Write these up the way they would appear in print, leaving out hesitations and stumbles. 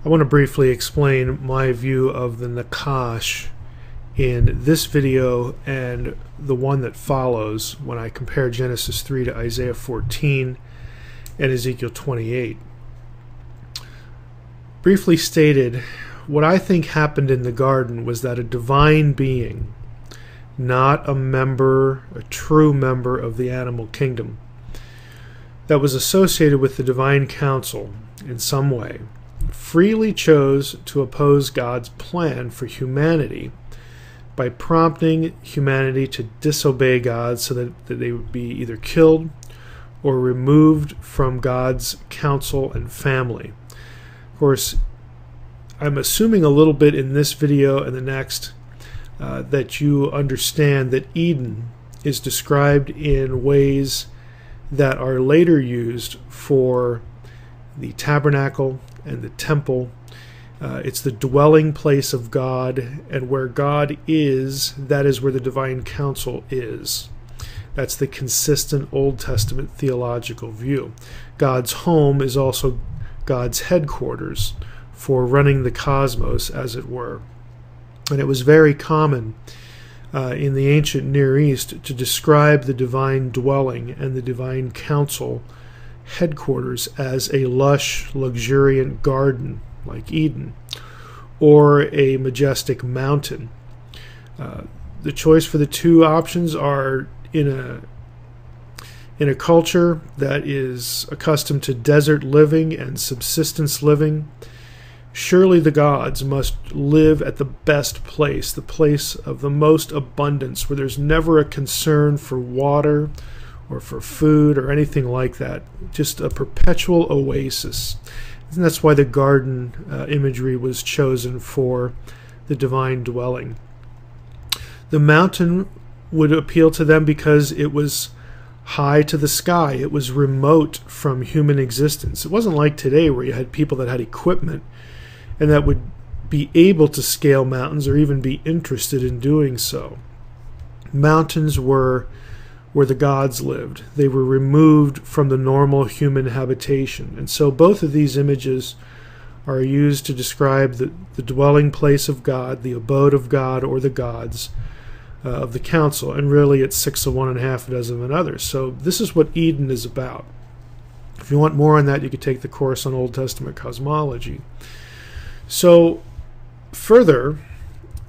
I want to briefly explain my view of the Nakash in this video and the one that follows when I compare Genesis 3 to Isaiah 14 and Ezekiel 28. Briefly stated, what I think happened in the garden was that a divine being, not a true member of the animal kingdom, that was associated with the divine council in some way, freely chose to oppose God's plan for humanity by prompting humanity to disobey God so that they would be either killed or removed from God's counsel and family. Of course, I'm assuming a little bit in this video and the next that you understand that Eden is described in ways that are later used for the tabernacle and the temple. It's the dwelling place of God, and where God is, that is where the divine counsel is. That's the consistent Old Testament theological view. God's home is also God's headquarters for running the cosmos, as it were. And it was very common in the ancient Near East to describe the divine dwelling and the divine council headquarters as a lush, luxuriant garden like Eden, or a majestic mountain. The choice for the two options are in a culture that is accustomed to desert living and subsistence living. Surely the gods must live at the best place, the place of the most abundance, where there's never a concern for water or for food or anything like that. Just a perpetual oasis. And that's why the garden imagery was chosen for the divine dwelling. The mountain would appeal to them because it was high to the sky. It was remote from human existence. It wasn't like today where you had people that had equipment and that would be able to scale mountains or even be interested in doing so. Mountains were where the gods lived. They were removed from the normal human habitation. And so both of these images are used to describe the dwelling place of God, the abode of God, or the gods of the council. And really it's 6 of one and half a dozen of another. So this is what Eden is about. If you want more on that, you could take the course on Old Testament cosmology. So further,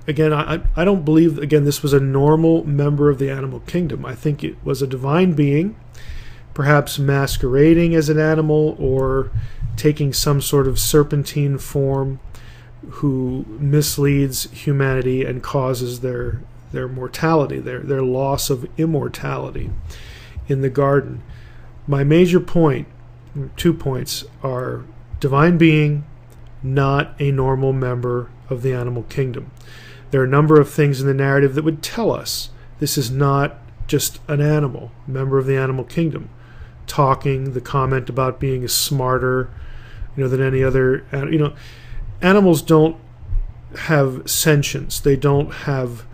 again, I don't believe, again, this was a normal member of the animal kingdom. I think it was a divine being, perhaps masquerading as an animal or taking some sort of serpentine form, who misleads humanity and causes their mortality, their loss of immortality in the garden. My major point, 2 points, are divine being, not a normal member of the animal kingdom. There are a number of things in the narrative that would tell us this is not just an animal, member of the animal kingdom. Talking, the comment about being smarter, than any other. Animals don't have sentience. They don't have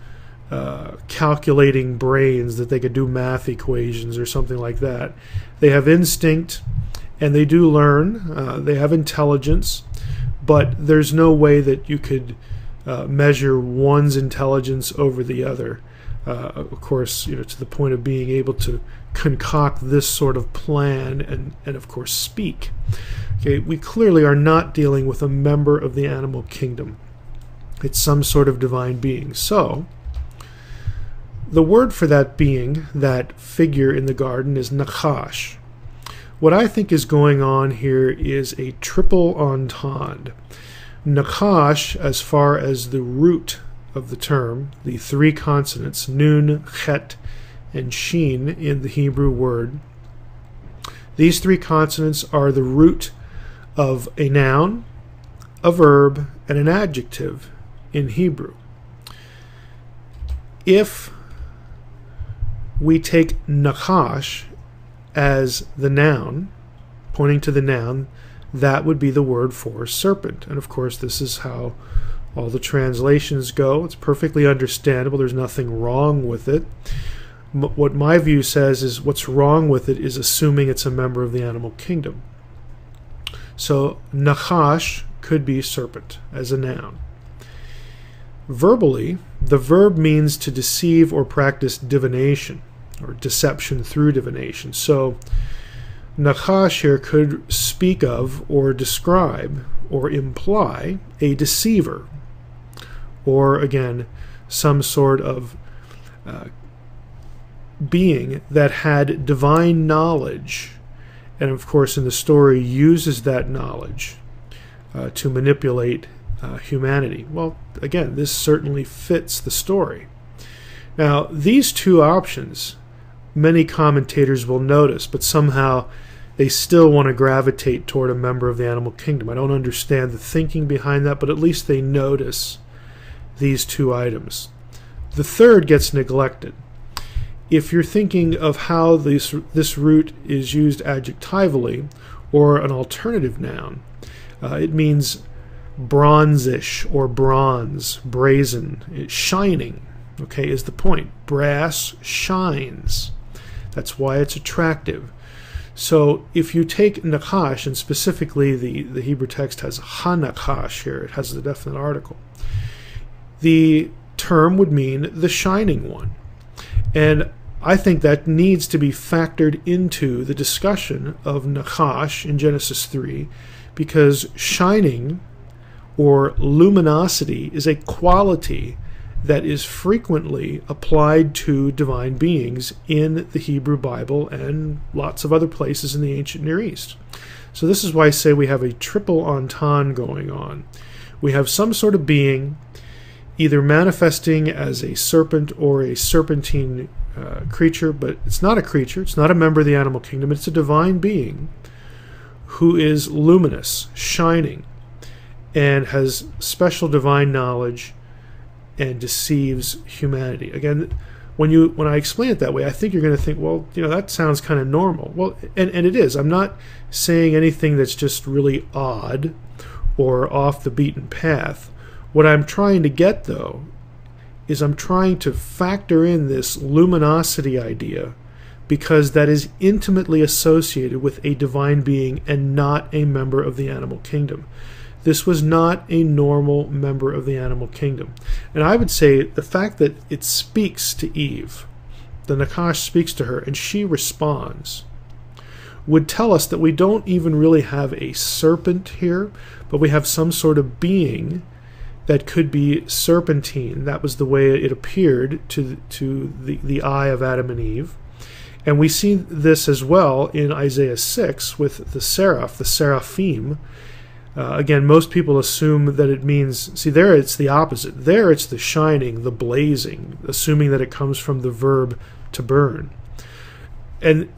calculating brains that they could do math equations or something like that. They have instinct, and they do learn. They have intelligence, but there's no way that you could measure one's intelligence over the other. Of course, to the point of being able to concoct this sort of plan and of course speak. Okay, we clearly are not dealing with a member of the animal kingdom. It's some sort of divine being. So, the word for that being, that figure in the garden, is Nakash. What I think is going on here is a triple entendre. Nakash, as far as the root of the term, the 3 consonants, nun, chet, and shin in the Hebrew word, these 3 consonants are the root of a noun, a verb, and an adjective in Hebrew. If we take Nakash as the noun, pointing to the noun, that would be the word for serpent. And of course, this is how all the translations go. It's perfectly understandable. There's nothing wrong with it. What my view says is what's wrong with it is assuming it's a member of the animal kingdom. So Nachash could be serpent as a noun. Verbally, the verb means to deceive or practice divination, or deception through divination. So Nachash here could speak of or describe or imply a deceiver, or again, some sort of being that had divine knowledge, and of course in the story uses that knowledge to manipulate humanity. Well, again, this certainly fits the story. Now, these two options, many commentators will notice, but somehow they still want to gravitate toward a member of the animal kingdom. I don't understand the thinking behind that, but at least they notice these two items. The third gets neglected. If you're thinking of how this root is used adjectively, or an alternative noun, it means bronzish or bronze, brazen, shining, okay, is the point. Brass shines. That's why it's attractive. So if you take Nachash, and specifically the Hebrew text has ha-Nachash here, it has the definite article, the term would mean the shining one. And I think that needs to be factored into the discussion of Nachash in Genesis 3, because shining or luminosity is a quality that is frequently applied to divine beings in the Hebrew Bible and lots of other places in the ancient Near East. So this is why I say we have a triple entendre going on. We have some sort of being either manifesting as a serpent or a serpentine creature, but it's not a creature, it's not a member of the animal kingdom, it's a divine being who is luminous, shining, and has special divine knowledge and deceives humanity. Again, when I explain it that way, I think you're going to think, well, that sounds kind of normal. Well, and it is. I'm not saying anything that's just really odd or off the beaten path. What I'm trying to get, though, is I'm trying to factor in this luminosity idea, because that is intimately associated with a divine being and not a member of the animal kingdom. This was not a normal member of the animal kingdom. And I would say the fact that it speaks to Eve, the Nachash speaks to her, and she responds, would tell us that we don't even really have a serpent here, but we have some sort of being that could be serpentine. That was the way it appeared to the eye of Adam and Eve. And we see this as well in Isaiah 6 with the seraph, the seraphim. Again, most people assume that it means, see, there it's the opposite. There it's the shining, the blazing, assuming that it comes from the verb to burn. And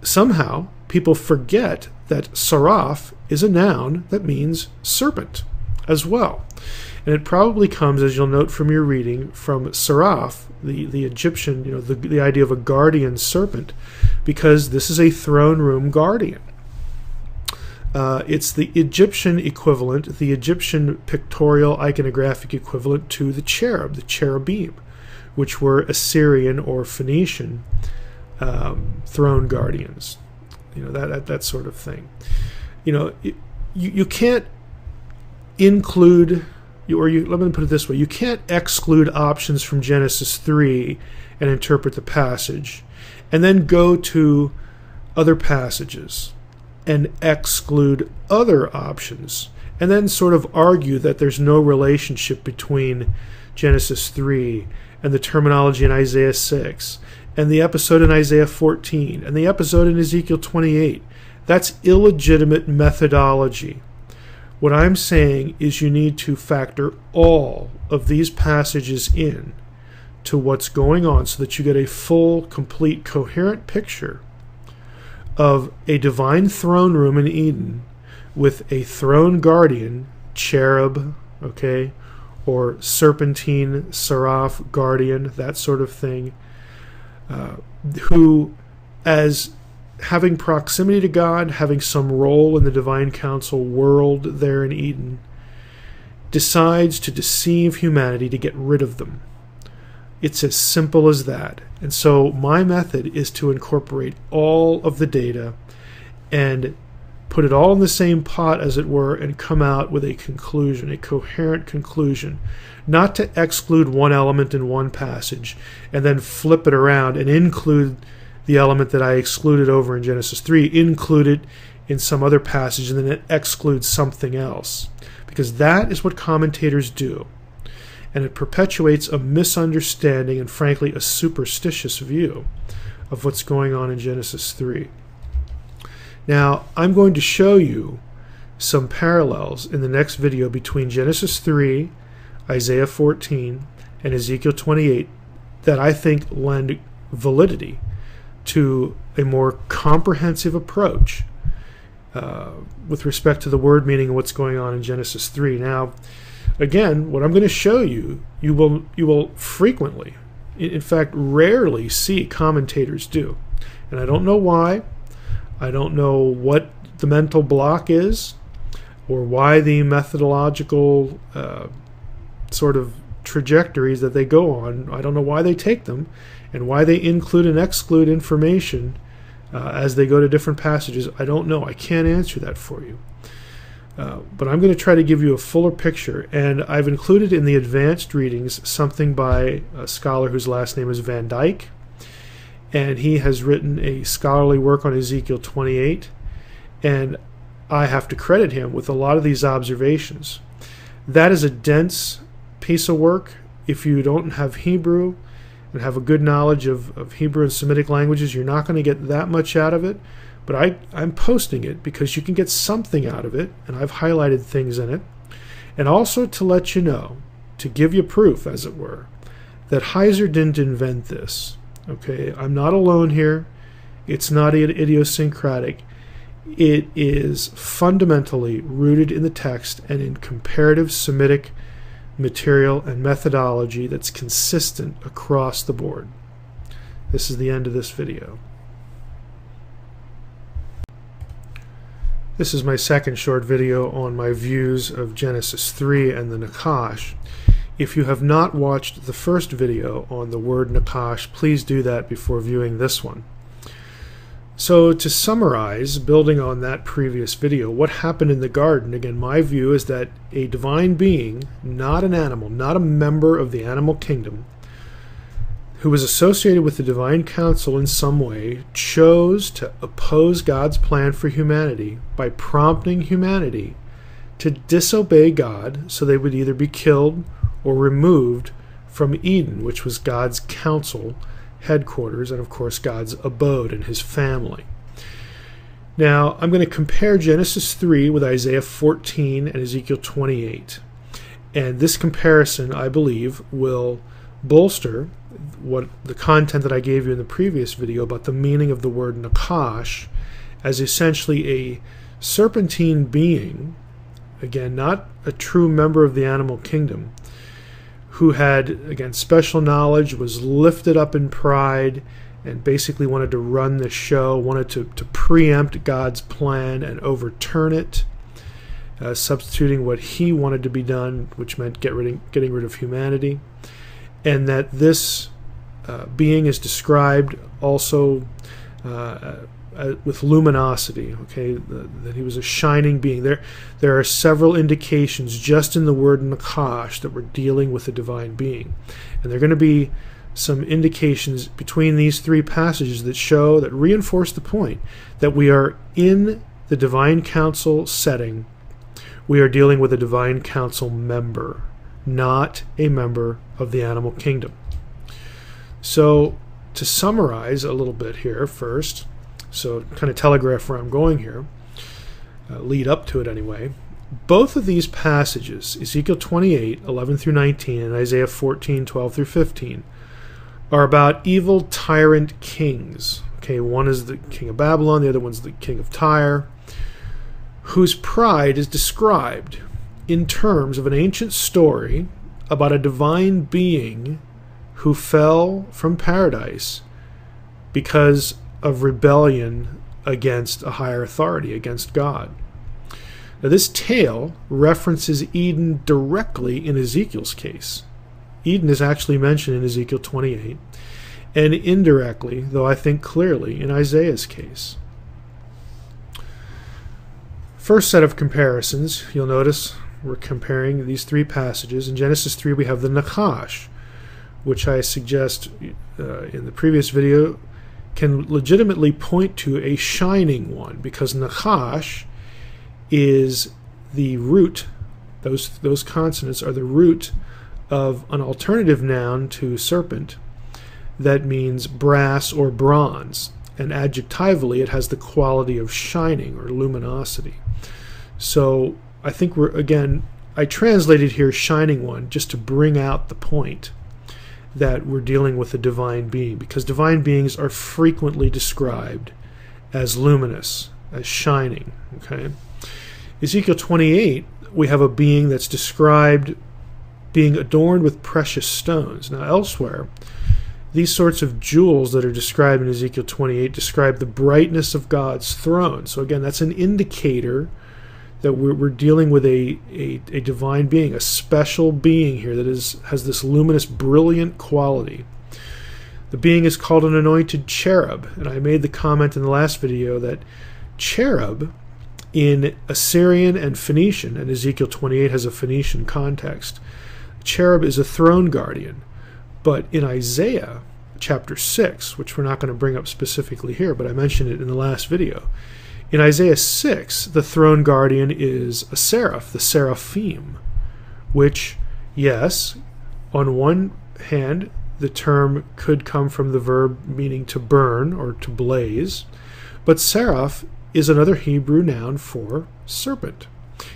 somehow people forget that seraph is a noun that means serpent as well. And it probably comes, as you'll note from your reading, from seraph, the Egyptian, the idea of a guardian serpent, because this is a throne room guardian. It's the Egyptian equivalent, the Egyptian pictorial iconographic equivalent to the cherub, the cherubim, which were Assyrian or Phoenician throne guardians. That sort of thing. You can't include, let me put it this way, you can't exclude options from Genesis 3 and interpret the passage, and then go to other passages and exclude other options, and then sort of argue that there's no relationship between Genesis 3 and the terminology in Isaiah 6, and the episode in Isaiah 14, and the episode in Ezekiel 28. That's illegitimate methodology. What I'm saying is you need to factor all of these passages in to what's going on so that you get a full, complete, coherent picture of a divine throne room in Eden with a throne guardian, cherub, okay, or serpentine, seraph, guardian, that sort of thing, who, as having proximity to God, having some role in the divine council world there in Eden, decides to deceive humanity to get rid of them. It's as simple as that. And so my method is to incorporate all of the data and put it all in the same pot, as it were, and come out with a conclusion, a coherent conclusion. Not to exclude one element in one passage and then flip it around and include the element that I excluded over in Genesis 3, include it in some other passage, and then it excludes something else. Because that is what commentators do. And it perpetuates a misunderstanding and, frankly, a superstitious view of what's going on in Genesis 3. Now, I'm going to show you some parallels in the next video between Genesis 3, Isaiah 14, and Ezekiel 28 that I think lend validity to a more comprehensive approach with respect to the word meaning and what's going on in Genesis 3. Now, again, what I'm going to show you, you will frequently, in fact, rarely see commentators do. And I don't know why. I don't know what the mental block is, or why the methodological sort of trajectories that they go on. I don't know why they take them, and why they include and exclude information as they go to different passages. I don't know. I can't answer that for you. But I'm going to try to give you a fuller picture, and I've included in the advanced readings something by a scholar whose last name is Van Dyke, and he has written a scholarly work on Ezekiel 28, and I have to credit him with a lot of these observations. That is a dense piece of work. If you don't have Hebrew and have a good knowledge of Hebrew and Semitic languages, you're not going to get that much out of it. But I'm posting it because you can get something out of it, and I've highlighted things in it. And also to let you know, to give you proof, as it were, that Heiser didn't invent this. Okay, I'm not alone here. It's not idiosyncratic. It is fundamentally rooted in the text and in comparative Semitic material and methodology that's consistent across the board. This is the end of this video. This is my second short video on my views of Genesis 3 and the Nakash. If you have not watched the first video on the word Nakash, please do that before viewing this one. So to summarize, building on that previous video, what happened in the garden, again, my view is that a divine being, not an animal, not a member of the animal kingdom, who was associated with the divine council in some way, chose to oppose God's plan for humanity by prompting humanity to disobey God, so they would either be killed or removed from Eden, which was God's council headquarters, and of course God's abode and his family. Now, I'm going to compare Genesis 3 with Isaiah 14 and Ezekiel 28. And this comparison, I believe, will bolster what the content that I gave you in the previous video about the meaning of the word Nakash as essentially a serpentine being, again, not a true member of the animal kingdom, who had, again, special knowledge, was lifted up in pride, and basically wanted to run the show, wanted to preempt God's plan and overturn it, substituting what he wanted to be done, which meant getting rid of humanity. And that this being is described also with luminosity, okay, that he was a shining being. There are several indications just in the word Nakash that we're dealing with a divine being. And there are going to be some indications between these three passages that reinforce the point that we are in the divine council setting. We are dealing with a divine council member, not a member of the animal kingdom. So to summarize a little bit here first, so kind of telegraph where I'm going here, lead up to it anyway. Both of these passages, Ezekiel 28, 11 through 19, and Isaiah 14, 12 through 15, are about evil tyrant kings. Okay, one is the king of Babylon, the other one's the king of Tyre, whose pride is described in terms of an ancient story about a divine being who fell from paradise because of rebellion against a higher authority, against God. Now, this tale references Eden directly in Ezekiel's case. Eden is actually mentioned in Ezekiel 28, and indirectly, though I think clearly, in Isaiah's case. First set of comparisons, you'll notice we're comparing these three passages. In Genesis 3 we have the Nachash, which I suggest in the previous video can legitimately point to a shining one, because Nachash is the root, those consonants are the root of an alternative noun to serpent that means brass or bronze, and adjectively it has the quality of shining or luminosity. So I think I translated here shining one just to bring out the point that we're dealing with a divine being, because divine beings are frequently described as luminous, as shining. Okay? Ezekiel 28, we have a being that's described being adorned with precious stones. Now elsewhere, these sorts of jewels that are described in Ezekiel 28 describe the brightness of God's throne. So again, that's an indicator that we're dealing with a divine being, a special being here that has this luminous, brilliant quality. The being is called an anointed cherub, and I made the comment in the last video that cherub in Assyrian and Phoenician, and Ezekiel 28 has a Phoenician context, cherub is a throne guardian. But in Isaiah chapter 6, which we're not going to bring up specifically here, but I mentioned it in the last video, in Isaiah 6, the throne guardian is a seraph, the seraphim, which, yes, on one hand, the term could come from the verb meaning to burn or to blaze, but seraph is another Hebrew noun for serpent.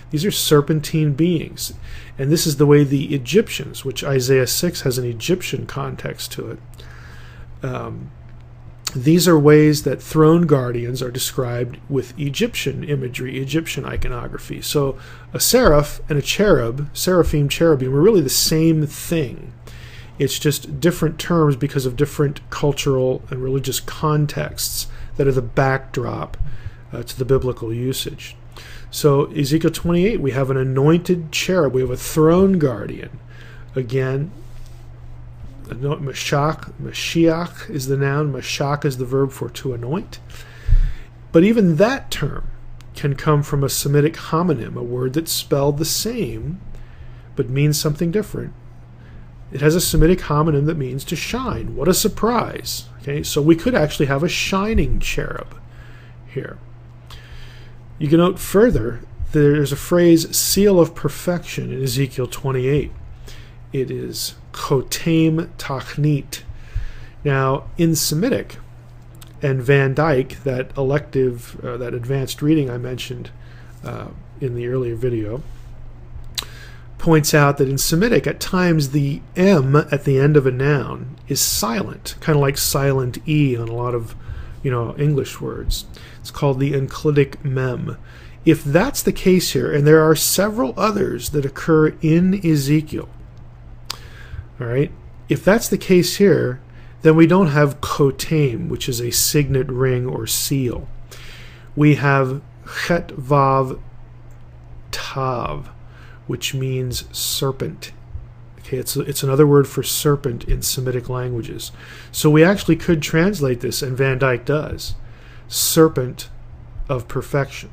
These are serpentine beings, and this is the way the Egyptians, which Isaiah 6 has an Egyptian context to it, these are ways that throne guardians are described with Egyptian imagery, Egyptian iconography. So a seraph and a cherub, seraphim, cherubim, are really the same thing. It's just different terms because of different cultural and religious contexts that are the backdrop to the biblical usage. So Ezekiel 28, we have an anointed cherub. We have a throne guardian. Again, Mashiach is the noun. Mashach is the verb for to anoint. But even that term can come from a Semitic homonym, a word that's spelled the same but means something different. It has a Semitic homonym that means to shine. What a surprise. Okay, so we could actually have a shining cherub here. You can note further, there's a phrase, seal of perfection, in Ezekiel 28. It is Chotem Tachnit. Now, in Semitic, and Van Dyke, that elective, that advanced reading I mentioned in the earlier video, points out that in Semitic, at times the M at the end of a noun is silent, kind of like silent E on a lot of English words. It's called the enclitic mem. If that's the case here, and there are several others that occur in Ezekiel, all right, if that's the case here, then we don't have chotem, which is a signet ring or seal. We have chet vav tav, which means serpent. Okay, it's another word for serpent in Semitic languages. So we actually could translate this, and Van Dyke does, serpent of perfection.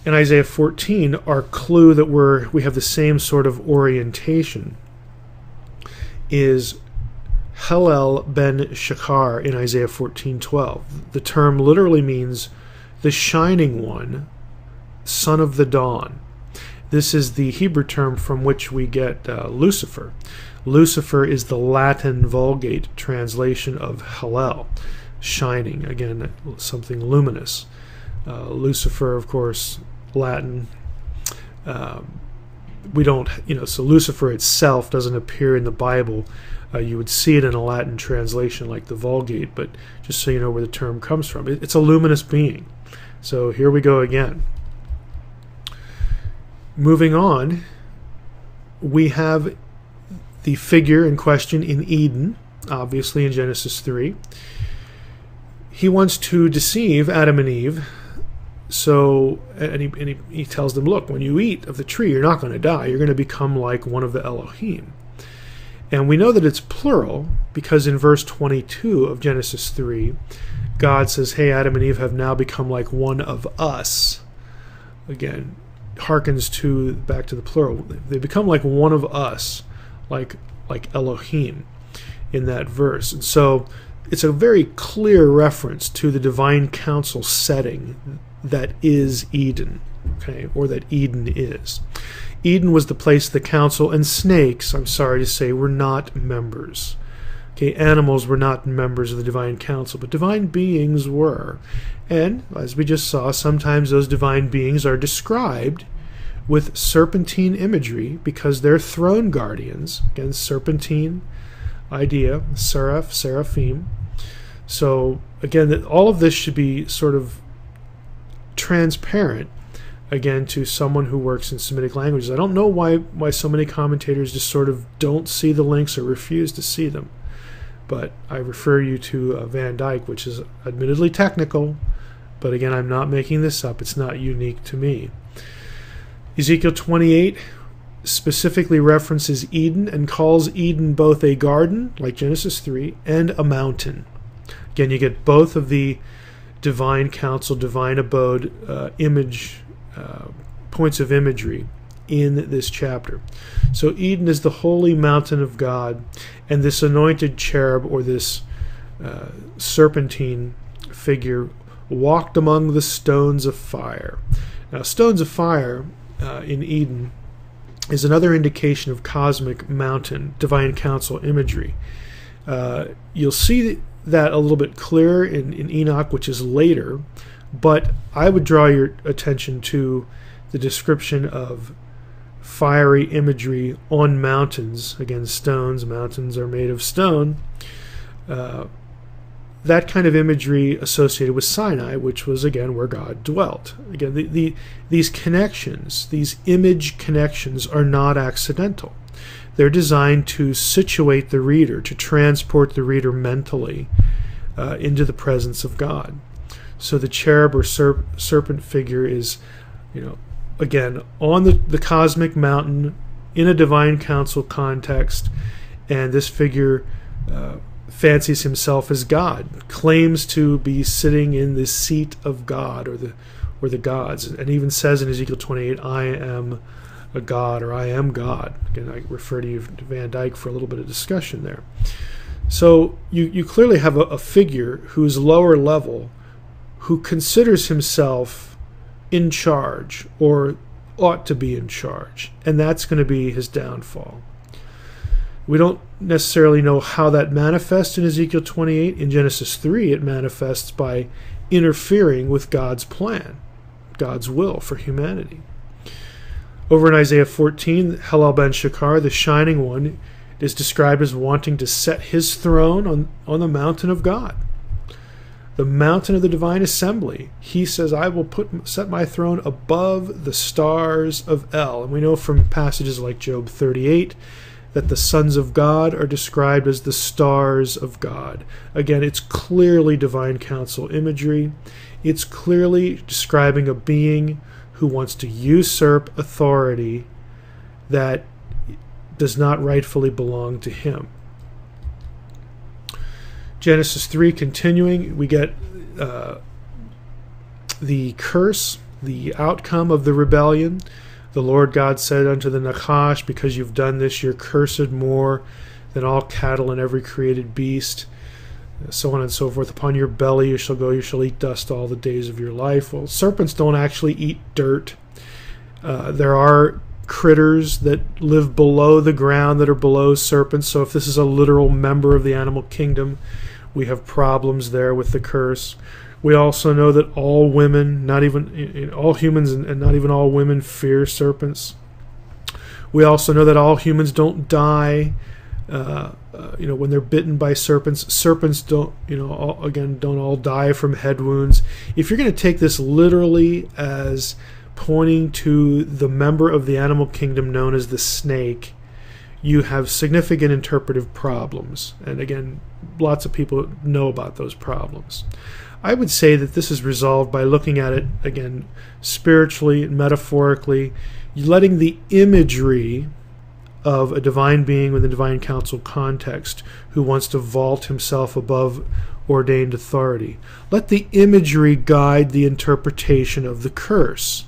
In Isaiah 14, our clue that we have the same sort of orientation is Helel ben Shachar in Isaiah 14:12. The term literally means the shining one, son of the dawn. This is the Hebrew term from which we get Lucifer. Lucifer is the Latin Vulgate translation of Hallel, shining, again, something luminous. Lucifer, of course, Latin. We don't, so Lucifer itself doesn't appear in the Bible. You would see it in a Latin translation like the Vulgate, but just so you know where the term comes from. It's a luminous being. So here we go again. Moving on, we have the figure in question in Eden, obviously in Genesis 3. He wants to deceive Adam and Eve. So, and he tells them, look, when you eat of the tree, you're not going to die. You're going to become like one of the Elohim. And we know that it's plural because in verse 22 of Genesis 3, God says, hey, Adam and Eve have now become like one of us. Again, harkens back to the plural. They become like one of us, like Elohim in that verse. And so it's a very clear reference to the divine council setting that is Eden, okay, or that Eden is. Eden was the place of the council, and snakes, I'm sorry to say, were not members. Okay, animals were not members of the divine council, but divine beings were. And, as we just saw, sometimes those divine beings are described with serpentine imagery because they're throne guardians. Again, serpentine idea, seraphim. So, again, all of this should be sort of transparent, again, to someone who works in Semitic languages. I don't know why so many commentators just sort of don't see the links or refuse to see them. But I refer you to Van Dyke, which is admittedly technical, but again, I'm not making this up. It's not unique to me. Ezekiel 28 specifically references Eden and calls Eden both a garden, like Genesis 3, and a mountain. Again, you get both of the divine counsel, divine abode points of imagery in this chapter. So Eden is the holy mountain of God, and this anointed cherub, or this serpentine figure, walked among the stones of fire. Now, stones of fire in Eden is another indication of cosmic mountain, divine council imagery. You'll see that a little bit clearer in Enoch, which is later, but I would draw your attention to the description of fiery imagery on mountains. Again, stones, mountains are made of stone. That kind of imagery associated with Sinai, which was, again, where God dwelt. Again, these connections, these image connections, are not accidental. They're designed to situate the reader, to transport the reader mentally into the presence of God. So the cherub or serpent figure is, again, on the cosmic mountain in a divine council context, and this figure fancies himself as God, claims to be sitting in the seat of God or the gods, and even says in Ezekiel 28, I am a God, or I am God. Again, I refer to you to Van Dyke for a little bit of discussion there. So you clearly have a figure who's lower level, who considers himself in charge, or ought to be in charge, and that's going to be his downfall. We don't necessarily know how that manifests in Ezekiel 28. In Genesis 3, it manifests by interfering with God's plan, God's will for humanity. Over in Isaiah 14, Helel ben Shakar, the Shining One, is described as wanting to set his throne on the mountain of God, the mountain of the divine assembly. He says, I will set my throne above the stars of El. And we know from passages like Job 38 that the sons of God are described as the stars of God. Again, it's clearly divine council imagery. It's clearly describing a being who wants to usurp authority that does not rightfully belong to him. Genesis 3 continuing, we get the curse, the outcome of the rebellion. The Lord God said unto the Nachash, because you've done this, you're cursed more than all cattle and every created beast, so on and so forth. Upon your belly you shall go, you shall eat dust all the days of your life. Well, serpents don't actually eat dirt. There are critters that live below the ground that are below serpents, so if this is a literal member of the animal kingdom, we have problems there with the curse. We also know that all women, not even all humans and not even all women, fear serpents. We also know that all humans don't die when they're bitten by serpents. Serpents don't all die from head wounds. If you're going to take this literally as pointing to the member of the animal kingdom known as the snake, you have significant interpretive problems. And again, lots of people know about those problems. I would say that this is resolved by looking at it, again, spiritually and metaphorically, letting the imagery of a divine being with a divine council context who wants to vault himself above ordained authority. Let the imagery guide the interpretation of the curse.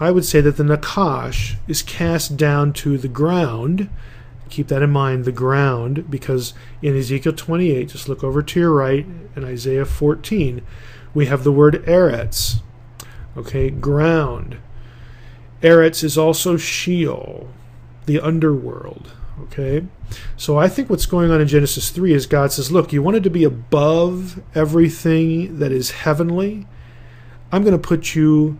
I would say that the nakash is cast down to the ground. Keep that in mind, the ground, because in Ezekiel 28, just look over to your right, in Isaiah 14, we have the word eretz. Okay, ground. Eretz is also Sheol, the underworld. Okay, so I think what's going on in Genesis 3 is God says, look, you wanted to be above everything that is heavenly? I'm going to put you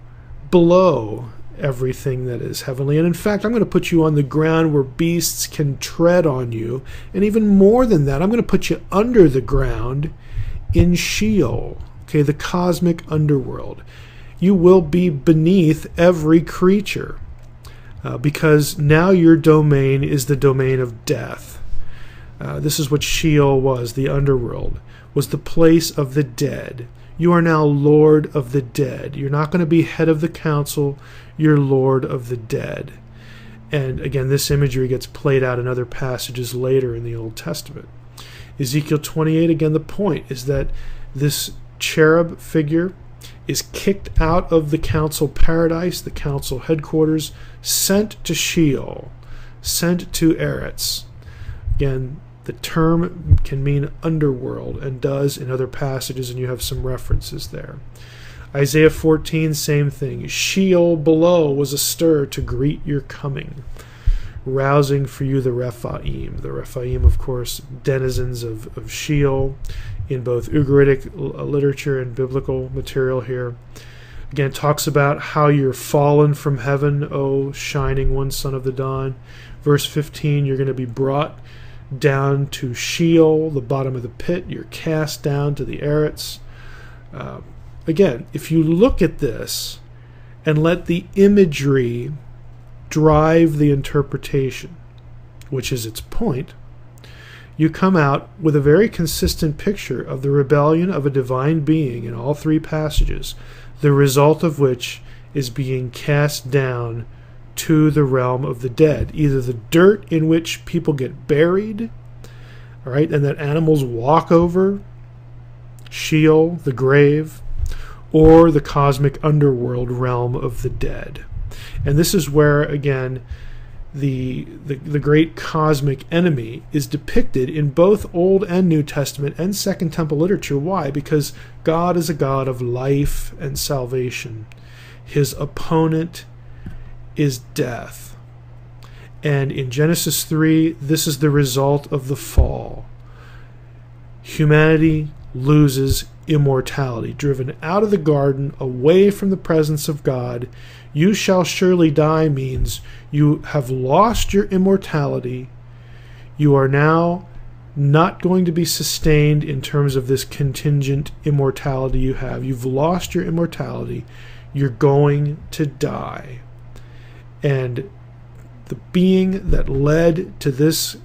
below everything that is heavenly. And in fact, I'm going to put you on the ground where beasts can tread on you. And even more than that, I'm going to put you under the ground in Sheol, okay, the cosmic underworld. You will be beneath every creature because now your domain is the domain of death. This is what Sheol was, the underworld, was the place of the dead. You are now Lord of the dead. You're not going to be head of the council. You're Lord of the dead. And again, this imagery gets played out in other passages later in the Old Testament. Ezekiel 28, again, the point is that this cherub figure is kicked out of the council paradise, the council headquarters, sent to Sheol, sent to Eretz. Again, the term can mean underworld and does in other passages, and you have some references there. Isaiah 14, same thing. Sheol below was astir to greet your coming, rousing for you the Rephaim. The Rephaim, of course, denizens of Sheol in both Ugaritic literature and biblical material here. Again, it talks about how you're fallen from heaven, O shining one, son of the dawn. Verse 15, you're going to be brought down to Sheol, the bottom of the pit. You're cast down to the Eretz. Again, if you look at this and let the imagery drive the interpretation, which is its point, you come out with a very consistent picture of the rebellion of a divine being in all three passages, the result of which is being cast down to the realm of the dead, either the dirt in which people get buried, all right, and that animals walk over, Sheol, the grave, or the cosmic underworld realm of the dead. And this is where, again, the great cosmic enemy is depicted in both Old and New Testament and Second Temple literature. Why? Because God is a God of life and salvation. His opponent is death. And in Genesis 3, this is the result of the fall. Humanity loses immortality, driven out of the garden, away from the presence of God. You shall surely die means you have lost your immortality. You are now not going to be sustained in terms of this contingent immortality you have. You've lost your immortality. You're going to die. And the being that led to this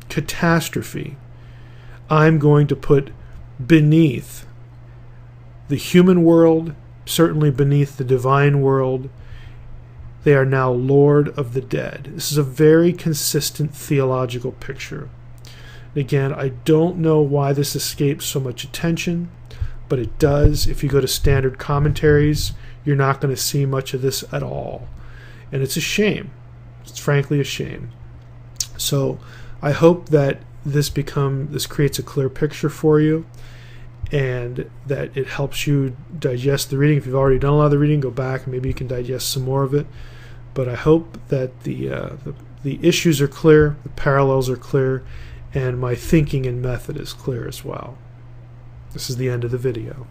catastrophe, I'm going to put beneath the human world, certainly beneath the divine world. They are now Lord of the dead. This is a very consistent theological picture. Again, I don't know why this escapes so much attention, but it does. If you go to standard commentaries, you're not going to see much of this at all. And it's a shame. It's frankly a shame. So I hope that this creates a clear picture for you, and that it helps you digest the reading. If you've already done a lot of the reading, go back and maybe you can digest some more of it. But I hope that the issues are clear, the parallels are clear, and my thinking and method is clear as well. This is the end of the video.